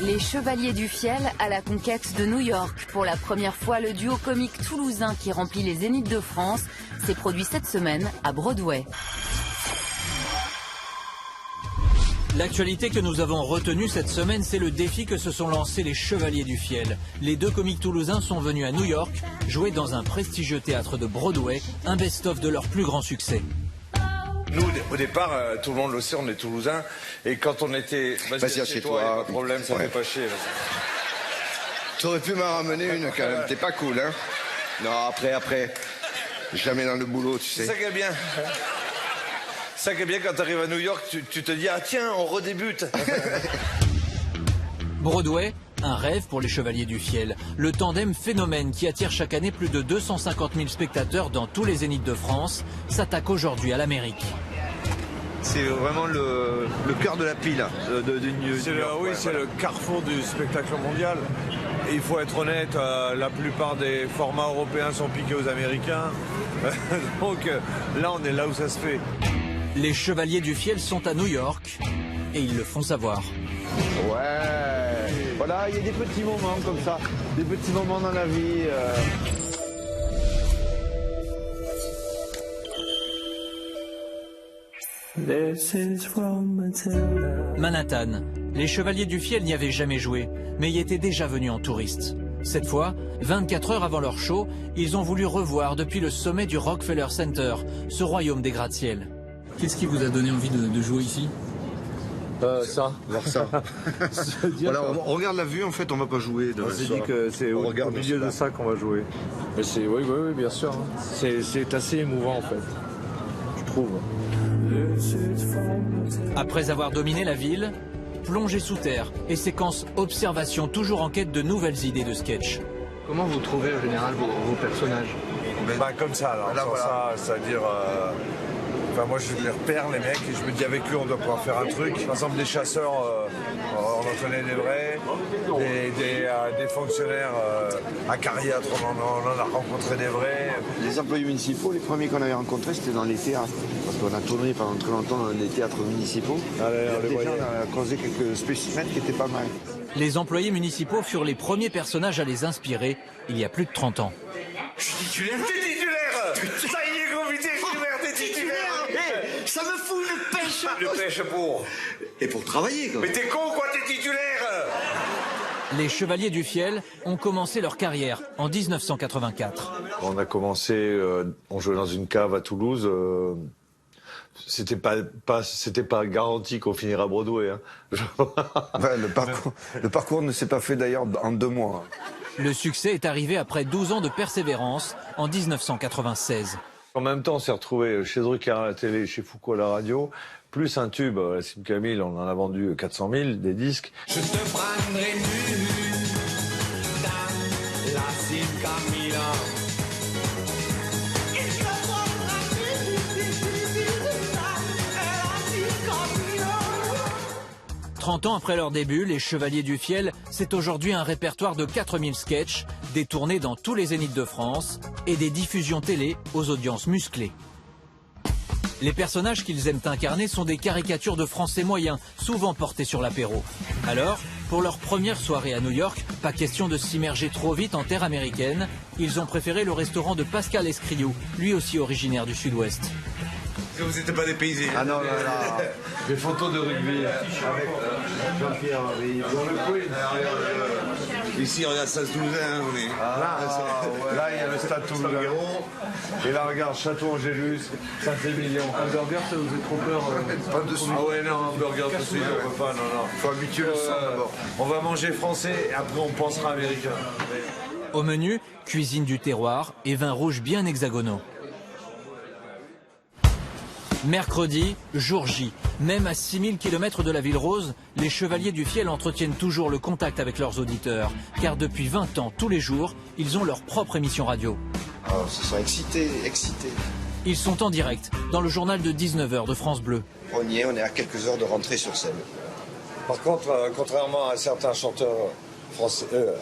Les Chevaliers du Fiel à la conquête de New York. Pour la première fois, le duo comique toulousain qui remplit les Zéniths de France s'est produit cette semaine à Broadway. L'actualité que nous avons retenue cette semaine, c'est le défi que se sont lancés les Chevaliers du Fiel. Les deux comiques toulousains sont venus à New York jouer dans un prestigieux théâtre de Broadway, un best-of de leur plus grand succès. Nous, au départ, tout le monde le sait, on est Toulousains. Et quand on était... Vas-y, chez toi. Pas de problème, ça fait pas chier. T'aurais pu m'en ramener une quand même. T'es pas cool, hein? Non, après. Jamais dans le boulot, tu sais. C'est ça qui est bien. C'est ça qui est bien quand t'arrives à New York, tu te dis, ah tiens, on redébute. Broadway, un rêve pour les Chevaliers du Fiel. Le tandem phénomène qui attire chaque année plus de 250 000 spectateurs dans tous les Zéniths de France s'attaque aujourd'hui à l'Amérique. C'est vraiment le cœur de la pile de New York. Oui, c'est le carrefour du spectacle mondial. Et il faut être honnête, la plupart des formats européens sont piqués aux Américains. Donc là, on est là où ça se fait. Les Chevaliers du Fiel sont à New York et ils le font savoir. Ouais, voilà, il y a des petits moments comme ça, des petits moments dans la vie. Manhattan. Les Chevaliers du Fiel n'y avaient jamais joué, mais y étaient déjà venus en touriste. Cette fois, 24 heures avant leur show, ils ont voulu revoir depuis le sommet du Rockefeller Center, ce royaume des gratte-ciel. Qu'est-ce qui vous a donné envie de jouer ici? Ça. Voir ça. Voilà, on regarde la vue, en fait, on va pas jouer. On s'est dit que c'est au milieu de ça qu'on va jouer. Mais oui, bien sûr. C'est assez émouvant, en fait, je trouve. Après avoir dominé la ville, plongée sous terre et séquence observation toujours en quête de nouvelles idées de sketch. Comment vous trouvez en général vos personnages? Comme ça, alors. Là, voilà. Ça, c'est-à-dire... moi, je les repère, les mecs, et je me dis avec eux, on doit pouvoir faire un truc. Par exemple, des chasseurs, on en connaît des vrais. Des fonctionnaires à Carrière, on en a rencontré des vrais. Les employés municipaux, les premiers qu'on avait rencontrés, c'était dans les théâtres. Parce qu'on a tourné pendant très longtemps dans des théâtres municipaux. On a croisé quelques spécimens qui étaient pas mal. Les employés municipaux furent les premiers personnages à les inspirer il y a plus de 30 ans. Je suis titulaire. T'es titulaire. Ça y est, convité, t'es titulaire. Ça me fout une pêche. Le pêche pour. Et pour travailler, quoi. Mais t'es con, quoi, t'es titulaire. Les Chevaliers du Fiel ont commencé leur carrière en 1984. On a commencé, on jouait dans une cave à Toulouse. C'était pas garanti qu'on finira à Broadway. Hein. Ouais, le parcours ne s'est pas fait d'ailleurs en 2 mois. Le succès est arrivé après 12 ans de persévérance en 1996. En même temps, on s'est retrouvé chez Drucker à la télé, chez Foucault à la radio, plus un tube, la Sim Camille, on en a vendu 400 000, des disques. Je te prendrai nu dans la Sim Camille. 30 ans après leur début, les Chevaliers du Fiel, c'est aujourd'hui un répertoire de 4000 sketchs, détournés dans tous les Zéniths de France et des diffusions télé aux audiences musclées. Les personnages qu'ils aiment incarner sont des caricatures de Français moyens, souvent portés sur l'apéro. Alors, pour leur première soirée à New York, pas question de s'immerger trop vite en terre américaine, ils ont préféré le restaurant de Pascal Escriou, lui aussi originaire du Sud-Ouest. Vous n'étiez pas dépaysé. Ah non. Des photos de rugby avec Jean-Pierre dans le coin. Ici, regarde, Stade Toulousain. Là, il y a le Stade Toulousain. Et là, regarde, Château-Angélus, Saint-Émilion. Un burger, ça vous fait trop peur? Pas de suite. Ah ouais, non, un burger de suite, on peut pas, non. Faut habituer le sang d'abord. On va manger français et après on pensera américain. Au menu, cuisine du terroir et vins rouges bien hexagonaux. Mercredi, jour J. Même à 6000 km de la Ville Rose, les Chevaliers du Fiel entretiennent toujours le contact avec leurs auditeurs. Car depuis 20 ans, tous les jours, ils ont leur propre émission radio. Oh, ils se sont excités. Ils sont en direct, dans le journal de 19h de France Bleu. On y est, on est à quelques heures de rentrer sur scène. Par contre, contrairement à certains chanteurs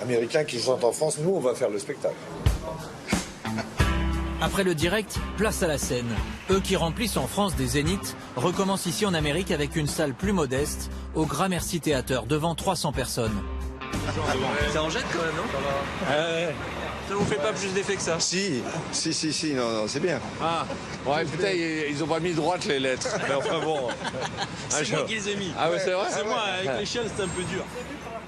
américains qui chantent en France, nous, on va faire le spectacle. Après le direct, place à la scène. Eux qui remplissent en France des zéniths recommencent ici en Amérique avec une salle plus modeste, au Gramercy Theatre, devant 300 personnes. Ça en jette quand même, non? Ça vous fait pas plus d'effet que ça? Si, non, c'est bien. Ah, ouais, putain, ils ont pas mis droite les lettres. Mais enfin bon. C'est moi qui les ai mis. Ah ouais, c'est vrai? C'est moi, avec les chiens, c'était un peu dur.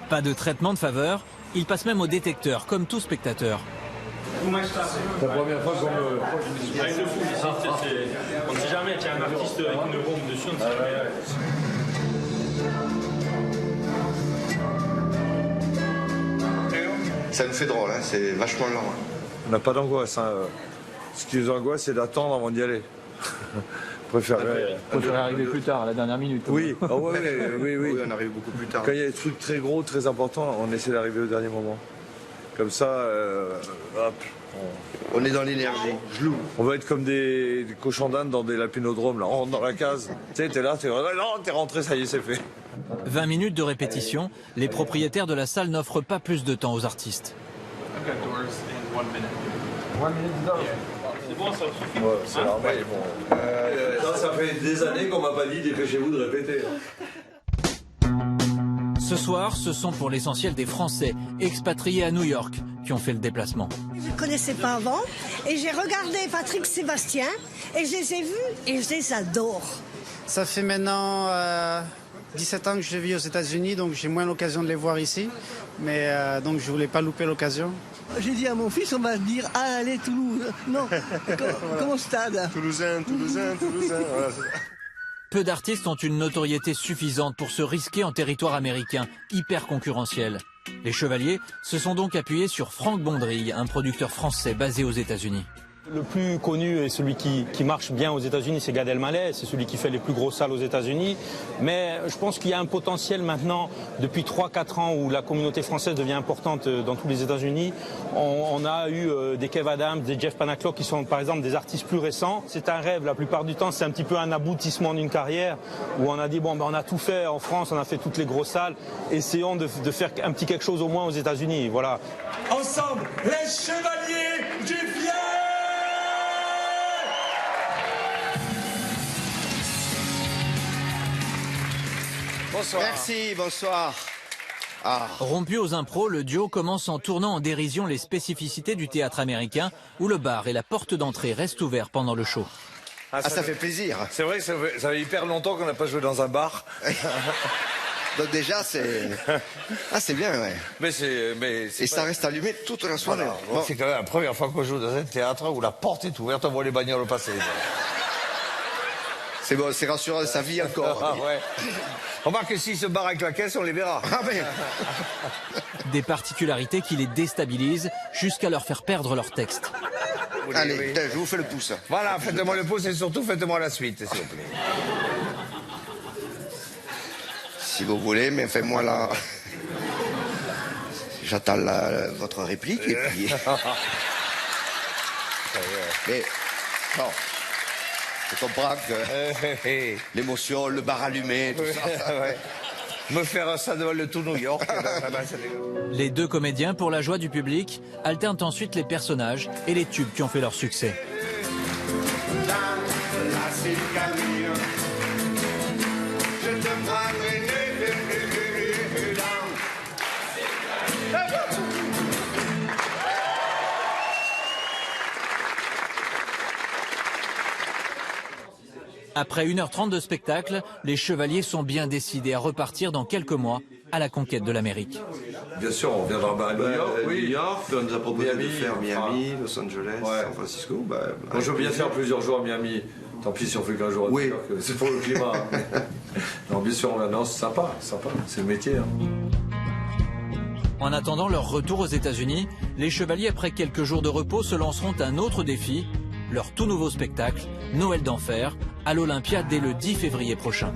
Pas de traitement de faveur, il passe même au détecteur, comme tout spectateur. C'est la première fois qu'on me... On ne sait jamais qu'il y a un artiste avec une bombe dessus, on ne sait jamais. Ça nous fait drôle, hein, c'est vachement lent. Hein. On n'a pas d'angoisse. Hein. Ce qui nous angoisse, c'est d'attendre avant d'y aller. Préférer arriver plus tard, à la dernière minute. Oui, oh, oui, on arrive beaucoup plus tard. Quand il y a des trucs très gros, très importants, on essaie d'arriver au dernier moment. Comme ça, hop, on est dans l'énergie. On va être comme des cochons d'Inde dans des lapinodromes. Là. On rentre dans la case. Tu sais, t'es là, t'es rentré, ça y est, c'est fait. 20 minutes de répétition, les propriétaires de la salle n'offrent pas plus de temps aux artistes. C'est bon, ça suffit. Ouais, c'est normal, bon. Ça fait des années qu'on m'a pas dit dépêchez-vous de répéter. Ce soir, ce sont pour l'essentiel des Français expatriés à New York qui ont fait le déplacement. Je ne connaissais pas avant et j'ai regardé Patrick Sébastien et je les ai vus et je les adore. Ça fait maintenant 17 ans que je vis aux États-Unis, donc j'ai moins l'occasion de les voir ici. Mais donc je voulais pas louper l'occasion. J'ai dit à mon fils, on va dire allez Toulouse. Non, comment stade Toulousain. Voilà, peu d'artistes ont une notoriété suffisante pour se risquer en territoire américain, hyper concurrentiel. Les Chevaliers se sont donc appuyés sur Franck Bondrille, un producteur français basé aux États-Unis. Le plus connu et celui qui marche bien aux États-Unis, c'est Gad Elmaleh, c'est celui qui fait les plus grosses salles aux États-Unis. Mais je pense qu'il y a un potentiel maintenant, depuis 3-4 ans, où la communauté française devient importante dans tous les États-Unis. On a eu des Kev Adams, des Jeff Panaclock qui sont par exemple des artistes plus récents. C'est un rêve, la plupart du temps, c'est un petit peu un aboutissement d'une carrière où on a dit, bon, ben, on a tout fait en France, on a fait toutes les grosses salles, essayons de faire un petit quelque chose au moins aux États-Unis. Voilà. Ensemble, les Chevaliers du Fiel! Bonsoir. Merci, bonsoir. Rompu aux impros, le duo commence en tournant en dérision les spécificités du théâtre américain où le bar et la porte d'entrée restent ouverts pendant le show. Ça fait plaisir. C'est vrai que ça fait hyper longtemps qu'on n'a pas joué dans un bar. Donc déjà, c'est... Ah, c'est bien, ouais. Et ça reste allumé toute la soirée. Voilà. Bon. C'est quand même la première fois qu'on joue dans un théâtre où la porte est ouverte, on voit les bagnoles passer. C'est bon, c'est rassurant, ça vit encore. Ah, ouais. Remarque que s'ils se barrent avec la caisse, on les verra. Ah, mais... Des particularités qui les déstabilisent jusqu'à leur faire perdre leur texte. Allez, je vous fais le pouce. Voilà, faites-moi le pouce et surtout faites-moi la suite, s'il vous plaît. Si vous voulez, mais faites-moi la... J'attends votre réplique et puis... Mais, non, je comprends que l'émotion, le bar allumé, tout ça. Ouais. Me faire ça devant le tout New York. Les deux comédiens, pour la joie du public, alternent ensuite les personnages et les tubes qui ont fait leur succès. Après 1h30 de spectacle, les Chevaliers sont bien décidés à repartir dans quelques mois à la conquête de l'Amérique. Bien sûr, on viendra à New York. New York, on nous a proposé Miami, de faire Miami, Los Angeles, San Francisco. Moi, je veux bien faire plusieurs jours à Miami. Tant pis si on fait qu'un jour à New York, c'est pour le climat. Non, bien sûr, c'est sympa, c'est le métier. Hein. En attendant leur retour aux États-Unis, les Chevaliers, après quelques jours de repos, se lanceront un autre défi, leur tout nouveau spectacle, Noël d'Enfer, à l'Olympia dès le 10 février prochain.